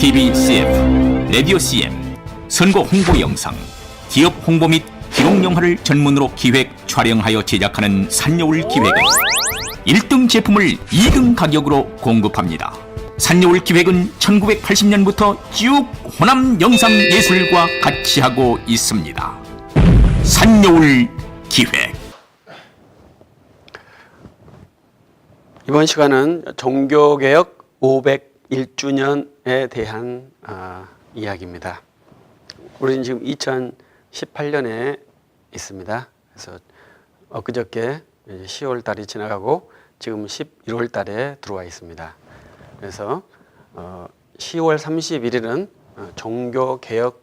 TV CF, 라디오 CM, 선거 홍보 영상, 기업 홍보 및 기록 영화를 전문으로 기획, 촬영하여 제작하는 산여울 기획은 1등 제품을 2등 가격으로 공급합니다. 산여울 기획은 1980년부터 쭉 호남 영상 예술과 같이 하고 있습니다. 산여울 기획. 이번 시간은 종교개혁 501주년에 대한 이야기입니다. 우리는 지금 2018년에 있습니다. 그래서 엊그저께 10월 달이 지나가고 지금 11월 달에 들어와 있습니다. 그래서 10월 31일은 종교개혁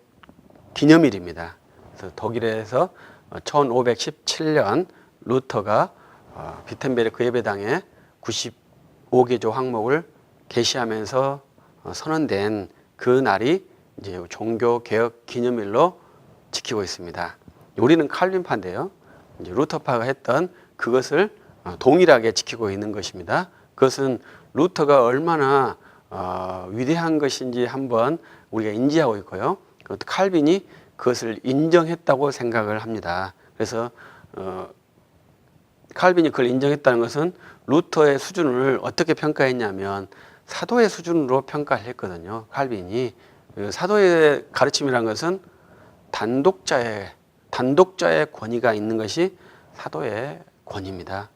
기념일입니다. 그래서 독일에서 1517년 루터가 비텐베르크 예배당에 95개조 항목을 게시하면서 선언된 그 날이 이제 종교개혁 기념일로 지키고 있습니다. 우리는 칼빈파인데요. 이제 루터파가 했던 그것을 동일하게 지키고 있는 것입니다. 그것은 루터가 얼마나 위대한 것인지 한번 우리가 인지하고 있고요. 칼빈이 그것을 인정했다고 생각을 합니다. 그래서 칼빈이 그걸 인정했다는 것은 루터의 수준을 어떻게 평가했냐면 사도의 수준으로 평가를 했거든요. 칼빈이. 사도의 가르침이라는 것은 단독자의 권위가 있는 것이 사도의 권위입니다.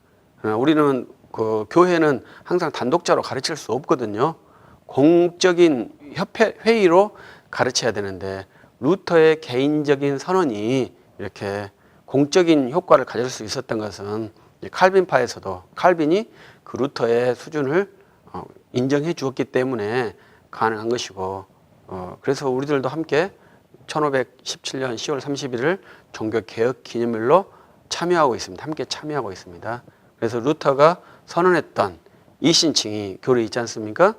우리는 그 교회는 항상 단독자로 가르칠 수 없거든요. 공적인 협회 회의로 가르쳐야 되는데 루터의 개인적인 선언이 이렇게 공적인 효과를 가질 수 있었던 것은 칼빈파에서도 칼빈이 그 루터의 수준을 인정해 주었기 때문에 가능한 것이고, 그래서 우리들도 함께 1517년 10월 31일 종교개혁 기념일로 참여하고 있습니다. 함께 참여하고 있습니다. 그래서 루터가 선언했던 이신칭의 교리 있지 않습니까?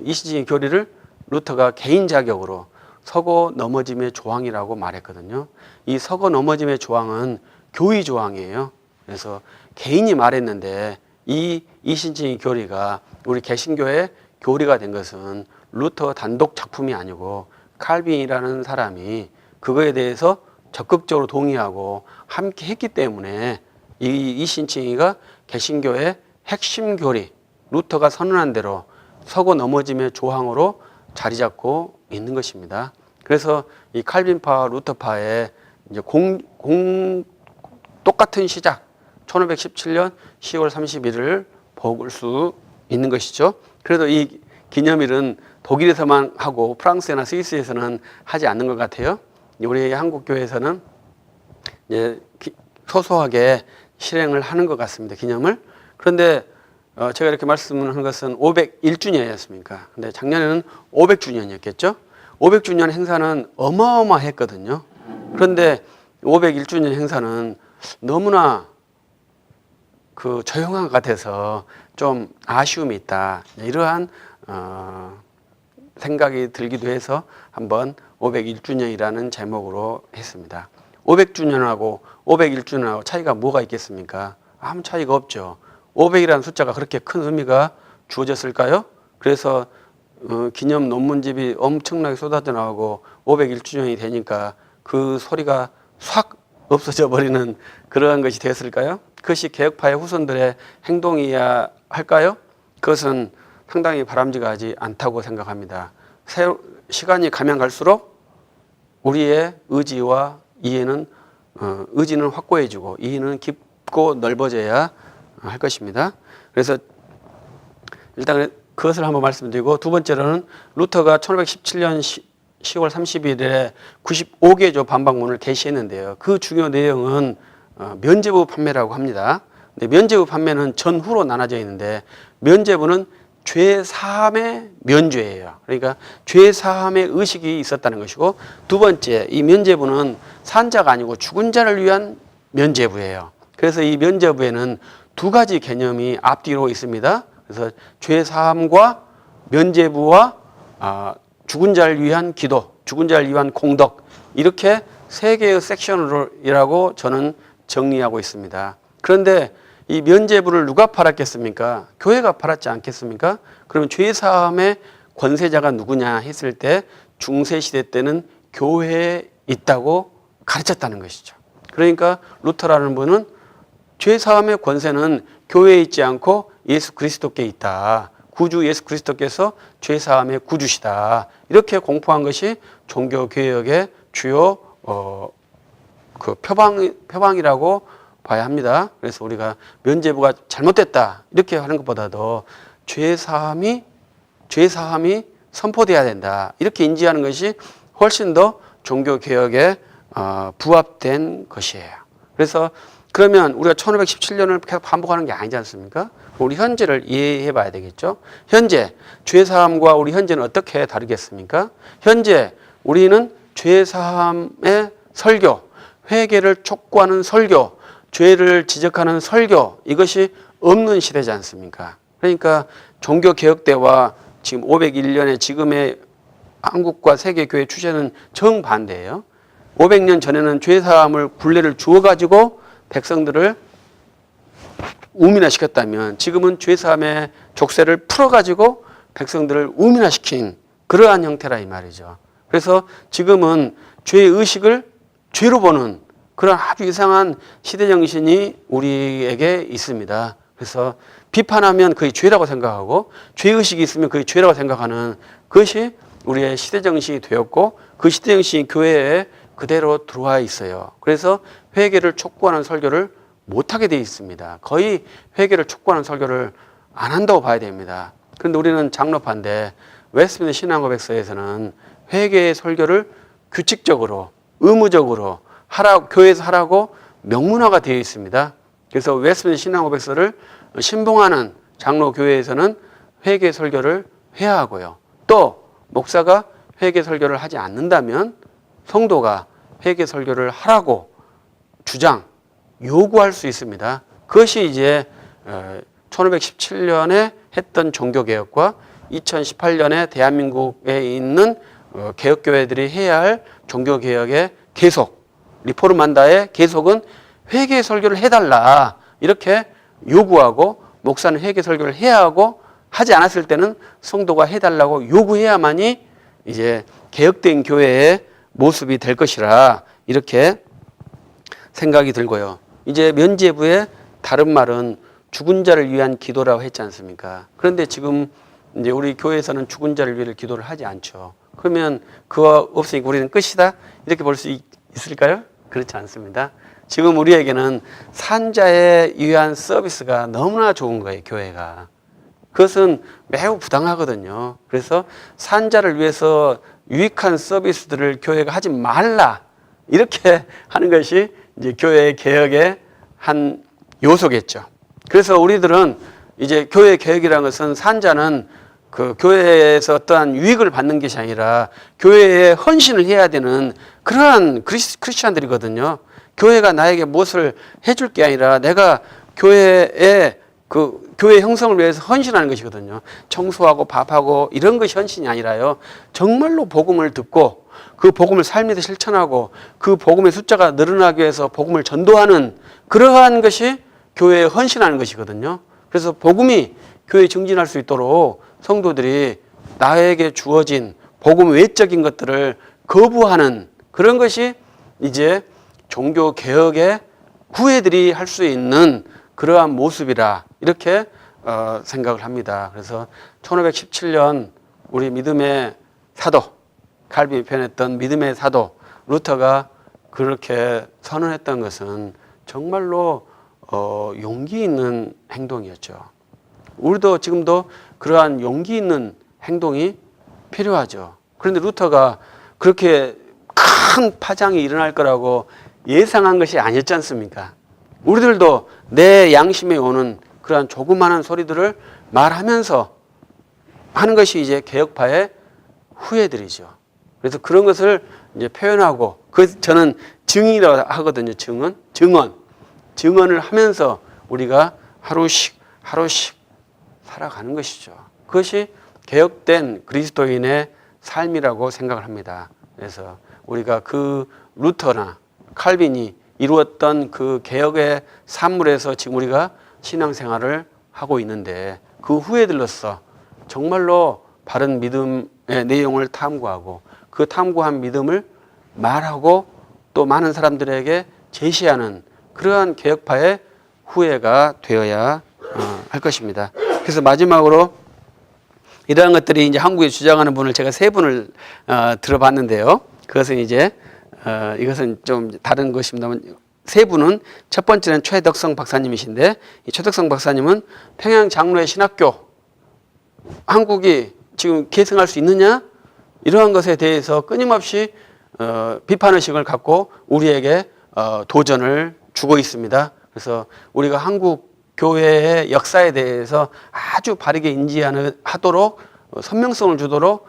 이신칭의 교리를 루터가 개인 자격으로 서고 넘어짐의 조항이라고 말했거든요. 이 서고 넘어짐의 조항은 교의 조항이에요. 그래서 개인이 말했는데 이 이신칭의 교리가 우리 개신교의 교리가 된 것은 루터 단독 작품이 아니고 칼빈이라는 사람이 그거에 대해서 적극적으로 동의하고 함께 했기 때문에 이 이신칭의가 개신교의 핵심 교리, 루터가 선언한 대로 서고 넘어짐의 조항으로 자리 잡고 있는 것입니다. 그래서 이 칼빈파, 루터파의 이제 똑같은 시작, 1517년 10월 31일을 볼 수 있는 것이죠. 그래도 이 기념일은 독일에서만 하고 프랑스나 스위스에서는 하지 않는 것 같아요. 우리 한국 교회에서는 이제 소소하게 실행을 하는 것 같습니다. 기념을. 그런데 제가 이렇게 말씀을 하는 것은 501주년이었습니까? 근데 작년에는 500주년이었겠죠? 500주년 행사는 어마어마했거든요. 그런데 501주년 행사는 너무나 그 조용한 것 같아서 좀 아쉬움이 있다. 이러한 생각이 들기도 해서 한번 501주년이라는 제목으로 했습니다. 500주년하고 501주년하고 차이가 뭐가 있겠습니까? 아무 차이가 없죠. 500이라는 숫자가 그렇게 큰 의미가 주어졌을까요? 그래서 기념 논문집이 엄청나게 쏟아져 나오고 501주년이 되니까 그 소리가 싹 없어져 버리는 그러한 것이 되었을까요? 그것이 개혁파의 후손들의 행동이어야 할까요? 그것은 상당히 바람직하지 않다고 생각합니다. 시간이 가면 갈수록 우리의 의지와 이해는 의지는 확고해지고 이해는 깊고 넓어져야 할 것입니다. 그래서 일단 그것을 한번 말씀드리고, 두 번째로는 루터가 1517년 10월 30일에 95개조 반박문을 게시했는데요. 그 중요 내용은 면죄부 판매라고 합니다. 근데 면죄부 판매는 전후로 나눠져 있는데 면죄부는 죄 사함의 면죄예요. 그러니까 죄 사함의 의식이 있었다는 것이고, 두 번째 이 면죄부는 산자가 아니고 죽은 자를 위한 면죄부예요. 그래서 이 면죄부에는 두 가지 개념이 앞뒤로 있습니다. 그래서 죄 사함과 면죄부와 죽은 자를 위한 기도, 죽은 자를 위한 공덕, 이렇게 세 개의 섹션이라고 저는 정리하고 있습니다. 그런데 이 면죄부를 누가 팔았겠습니까? 교회가 팔았지 않겠습니까? 그러면 죄사함의 권세자가 누구냐 했을 때 중세 시대 때는 교회에 있다고 가르쳤다는 것이죠. 그러니까 루터라는 분은 죄 사함의 권세는 교회에 있지 않고 예수 그리스도께 있다. 구주 예수 그리스도께서 죄 사함의 구주시다. 이렇게 공포한 것이 종교 개혁의 주요 그 표방이라고 봐야 합니다. 그래서 우리가 면죄부가 잘못됐다 이렇게 하는 것보다도 죄 사함이 선포돼야 된다 이렇게 인지하는 것이 훨씬 더 종교 개혁에 부합된 것이에요. 그래서 그러면 우리가 1517년을 계속 반복하는 게 아니지 않습니까? 우리 현재를 이해해 봐야 되겠죠. 현재 죄사함과 우리 현재는 어떻게 다르겠습니까? 현재 우리는 죄사함의 설교, 회개를 촉구하는 설교, 죄를 지적하는 설교 이것이 없는 시대지 않습니까? 그러니까 종교개혁 때와 지금 501년의 지금의 한국과 세계교회 추세는 정반대예요. 500년 전에는 죄사함을 굴레를 주어가지고 백성들을 우민화시켰다면 지금은 죄사함의 족쇄를 풀어가지고 백성들을 우민화시킨 그러한 형태라 이 말이죠. 그래서 지금은 죄의식을 죄로 보는 그런 아주 이상한 시대정신이 우리에게 있습니다. 그래서 비판하면 그게 죄라고 생각하고 죄의식이 있으면 그게 죄라고 생각하는 그것이 우리의 시대정신이 되었고 그 시대정신이 교회에 그대로 들어와 있어요. 그래서 회개를 촉구하는 설교를 못하게 되어 있습니다. 거의 회개를 촉구하는 설교를 안 한다고 봐야 됩니다. 그런데 우리는 장로파인데 웨스트민스터 신앙고백서에서는 회개의 설교를 규칙적으로 의무적으로 교회에서 하라고 명문화가 되어 있습니다. 그래서 웨스트민스터 신앙고백서를 신봉하는 장로교회에서는 회개 설교를 해야 하고요. 또 목사가 회개 설교를 하지 않는다면 성도가 회개 설교를 하라고 요구할 수 있습니다. 그것이 이제 1517년에 했던 종교개혁과 2018년에 대한민국에 있는 개혁교회들이 해야 할 종교개혁의 계속, 리포르만다의 계속은 회개 설교를 해달라 이렇게 요구하고 목사는 회개 설교를 해야 하고 하지 않았을 때는 성도가 해달라고 요구해야만이 이제 개혁된 교회의 모습이 될 것이라 이렇게 생각이 들고요. 이제 면죄부의 다른 말은 죽은 자를 위한 기도라고 했지 않습니까? 그런데 지금 이제 우리 교회에서는 죽은 자를 위해 기도를 하지 않죠. 그러면 그거 없으니까 우리는 끝이다? 이렇게 볼 수 있을까요? 그렇지 않습니다. 지금 우리에게는 산자에 위한 서비스가 너무나 좋은 거예요, 교회가. 그것은 매우 부당하거든요. 그래서 산자를 위해서 유익한 서비스들을 교회가 하지 말라. 이렇게 하는 것이 이제 교회 개혁의 한 요소겠죠. 그래서 우리들은 이제 교회 개혁이라는 것은 산자는 그 교회에서 어떠한 유익을 받는 것이 아니라 교회에 헌신을 해야 되는 그러한 크리스찬들이거든요. 교회가 나에게 무엇을 해줄 게 아니라 내가 교회에 교회 형성을 위해서 헌신하는 것이거든요. 청소하고 밥하고 이런 것이 헌신이 아니라요. 정말로 복음을 듣고 그 복음을 삶에서 실천하고 그 복음의 숫자가 늘어나기 위해서 복음을 전도하는 그러한 것이 교회에 헌신하는 것이거든요. 그래서 복음이 교회에 증진할 수 있도록 성도들이 나에게 주어진 복음 외적인 것들을 거부하는 그런 것이 이제 종교 개혁의 후예들이 할 수 있는 그러한 모습이라 이렇게 생각을 합니다. 그래서 1517년 우리 믿음의 사도 칼빈이 표현했던 믿음의 사도 루터가 그렇게 선언했던 것은 정말로 용기 있는 행동이었죠. 우리도 지금도 그러한 용기 있는 행동이 필요하죠. 그런데 루터가 그렇게 큰 파장이 일어날 거라고 예상한 것이 아니었지 않습니까? 우리들도 내 양심에 오는 그러한 조그마한 소리들을 말하면서 하는 것이 이제 개혁파의 후예들이죠. 그래서 그런 것을 이제 표현하고, 저는 증인이라고 하거든요. 증언을 하면서 우리가 하루씩 살아가는 것이죠. 그것이 개혁된 그리스도인의 삶이라고 생각을 합니다. 그래서 우리가 그 루터나 칼빈이 이루었던 그 개혁의 산물에서 지금 우리가 신앙생활을 하고 있는데 그 후예들로서 정말로 바른 믿음의 내용을 탐구하고 그 탐구한 믿음을 말하고 또 많은 사람들에게 제시하는 그러한 개혁파의 후예가 되어야 할 것입니다. 그래서 마지막으로 이러한 것들이 이제 한국에 주장하는 분을 제가 세 분을 들어봤는데요. 그것은 이제 이것은 좀 다른 것입니다만 세 분은 첫 번째는 최덕성 박사님이신데 이 최덕성 박사님은 평양 장로의 신학교 한국이 지금 계승할 수 있느냐 이러한 것에 대해서 끊임없이 비판의식을 갖고 우리에게 도전을 주고 있습니다. 그래서 우리가 한국 교회의 역사에 대해서 아주 바르게 인지하도록 선명성을 주도록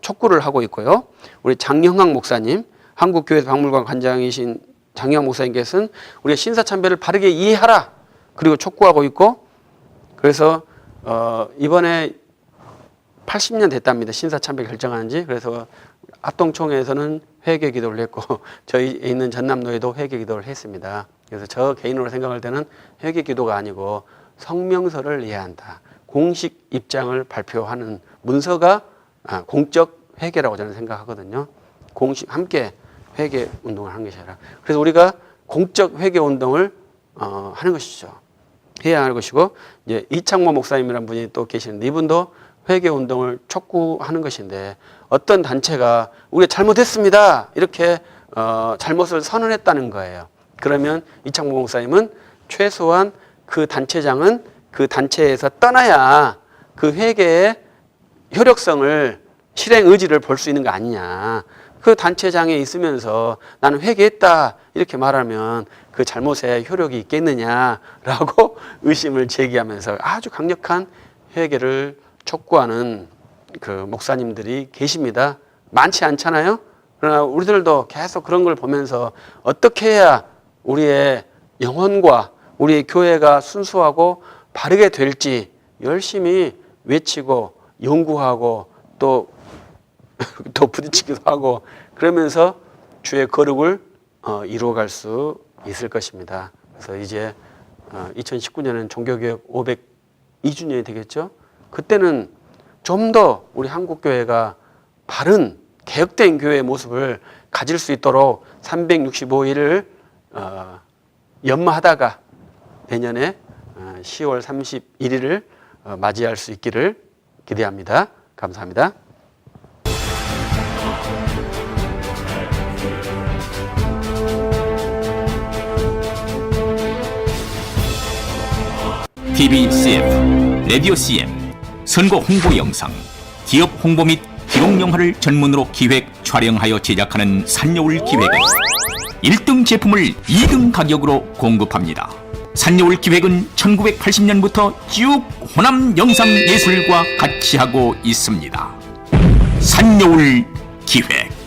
촉구를 하고 있고요. 우리 장영학 목사님, 한국교회 박물관 관장이신 장영학 목사님께서는 우리가 신사참배를 바르게 이해하라 그리고 촉구하고 있고 그래서 이번에 80년 됐답니다. 신사참배 결정한 지. 그래서 합동총회에서는 회개 기도를 했고 저희 있는 전남노회도 회개 기도를 했습니다. 그래서 저 개인으로 생각할 때는 회개 기도가 아니고 성명서를 이해한다. 공식 입장을 발표하는 문서가 공적 회개라고 저는 생각하거든요. 공식 함께 회개 운동을 하는 것이 아니라 그래서 우리가 공적 회개 운동을 하는 것이죠. 해야 할 것이고 이제 이창모 목사님이라는 분이 또 계시는데 이분도 회개 운동을 촉구하는 것인데 어떤 단체가 우리가 잘못했습니다 이렇게 잘못을 선언했다는 거예요. 그러면 이창모 목사님은 최소한 그 단체장은 그 단체에서 떠나야 그 회개의 효력성을 실행 의지를 볼 수 있는 거 아니냐. 그 단체장에 있으면서 나는 회개했다 이렇게 말하면 그 잘못에 효력이 있겠느냐라고 의심을 제기하면서 아주 강력한 회개를 촉구하는 그 목사님들이 계십니다. 많지 않잖아요. 그러나 우리들도 계속 그런 걸 보면서 어떻게 해야 우리의 영혼과 우리의 교회가 순수하고 바르게 될지 열심히 외치고 연구하고 또 부딪히기도 하고 그러면서 주의 거룩을 이루어갈 수 있을 것입니다. 그래서 이제 2019년은 종교개혁 502주년이 되겠죠. 그때는 좀 더 우리 한국교회가 바른 개혁된 교회의 모습을 가질 수 있도록 365일을 연마하다가 내년에 10월 31일을 맞이할 수 있기를 기대합니다. 감사합니다. TV CF, 라디오 CM, 선거 홍보 영상, 기업 홍보 및 기록 영화를 전문으로 기획, 촬영하여 제작하는 산여울 기획은 1등 제품을 2등 가격으로 공급합니다. 산여울 기획은 1980년부터 쭉 호남 영상예술과 같이 하고 있습니다. 산여울 기획.